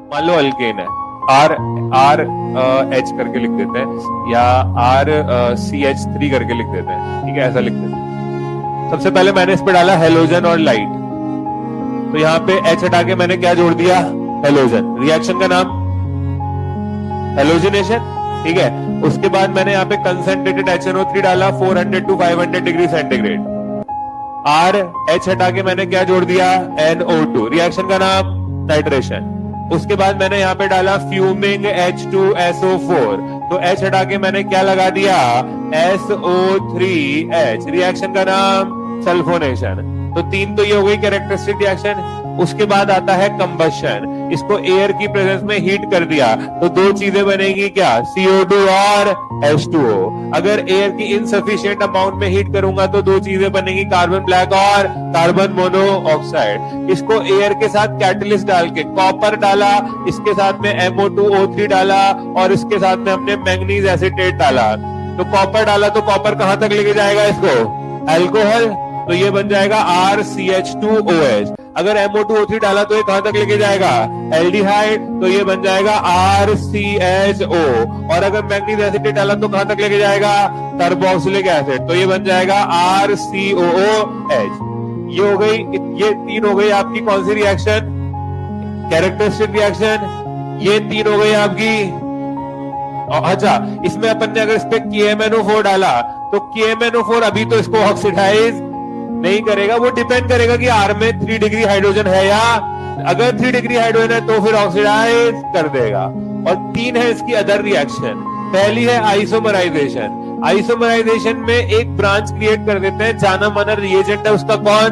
मान लो अल्केन है, are R H करके लिख देते हैं या आर सी एच 3 करके लिख देते हैं, ठीक है, ऐसा लिख देते हैं। सबसे पहले मैंने इस पे डाला हेलोजन और लाइट, तो यहाँ पे एच हटा के मैंने क्या जोड़ दिया, हेलोजन। रिएक्शन का नाम हेलोजिनेशन, ठीक है। उसके बाद मैंने यहाँ पे कंसंट्रेटेड HNO3 डाला 400 to 500 degree centigrade. R H हटा के मैंने क्या जोड़ दिया, NO2। रिएक्शन का नाम नाइट्रेशन। उसके बाद मैंने यहाँ पे डाला फ्यूमिंग H2SO4, तो H हटा के मैंने क्या लगा दिया, SO3H। रिएक्शन का नाम सल्फोनेशन। तो 3 तो ये हो गई कैरेक्टरिस्टिक रिएक्शन। उसके बाद आता है कंबशन, इसको एयर की प्रेजेंस में हीट कर दिया तो 2 चीजें बनेगी क्या, CO2 और H2O। अगर एयर की इनसफिशिएंट अमाउंट में हीट करूंगा तो 2 चीजें बनेगी, कार्बन ब्लैक और कार्बन मोनोऑक्साइड। इसको एयर के साथ कैटलिस्ट डाल के कॉपर डाला, इसके साथ में MO2O3 डाला और इसके साथ में हमने मैंगनीज एसीटेट डाला। तो कॉपर डाला तो कॉपर कहां तक लेके जाएगा इसको, अल्कोहल, तो ये बन जाएगा RCH2OH। अगर MO2O3 डाला तो ये कहां तक लेके जाएगा, एल्डिहाइड, तो ये बन जाएगा RCHO। और अगर मैंगनीज एसिटेट डाला तो कहां तक लेके जाएगा, कार्बोक्सिलिक एसिड, तो ये बन जाएगा RCOOH। ये हो गई, ये 3 हो गई आपकी कौन सी रिएक्शन, कैरेक्टरिस्टिक रिएक्शन। ये 3 हो गई आपकी। अच्छा, इसमें अपन ने अगर इस पे KMNO4 डाला तो KMNO4 अभी तो इसको ऑक्सीडाइज नहीं करेगा, वो डिपेंड करेगा कि आर में 3 डिग्री हाइड्रोजन है या, अगर 3 डिग्री हाइड्रोजन है तो फिर ऑक्सीडाइज कर देगा। और 3 है इसकी अदर रिएक्शन। पहली है आइसोमराइजेशन। आइसोमराइजेशन में एक ब्रांच क्रिएट कर देते हैं, जाना माना रिएजेंट है उसका कौन,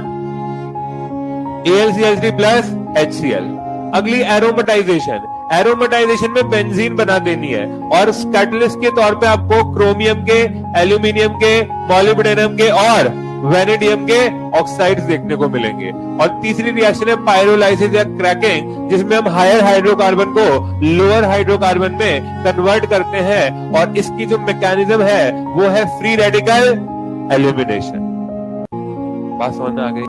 AlCH3 प्लस HCl। अगली एरोमेटाइजेशन। एरोमेटाइजेशन में बेंजीन बना देनी है और कैटलिस्ट के तौर पे आपको क्रोमियम के, एल्यूमिनियम के, मॉलिब्डेनम के और वेनेडियम के ऑक्साइड्स देखने को मिलेंगे। और तीसरी रिएक्शन है पायरोलाइसिस या क्रैकिंग, जिसमें हम हायर हाइड्रोकार्बन को लोअर हाइड्रोकार्बन में कन्वर्ट करते हैं और इसकी जो मैकेनिज्म है वो है फ्री रेडिकल एलिमिनेशन। बात समझ में आ गई।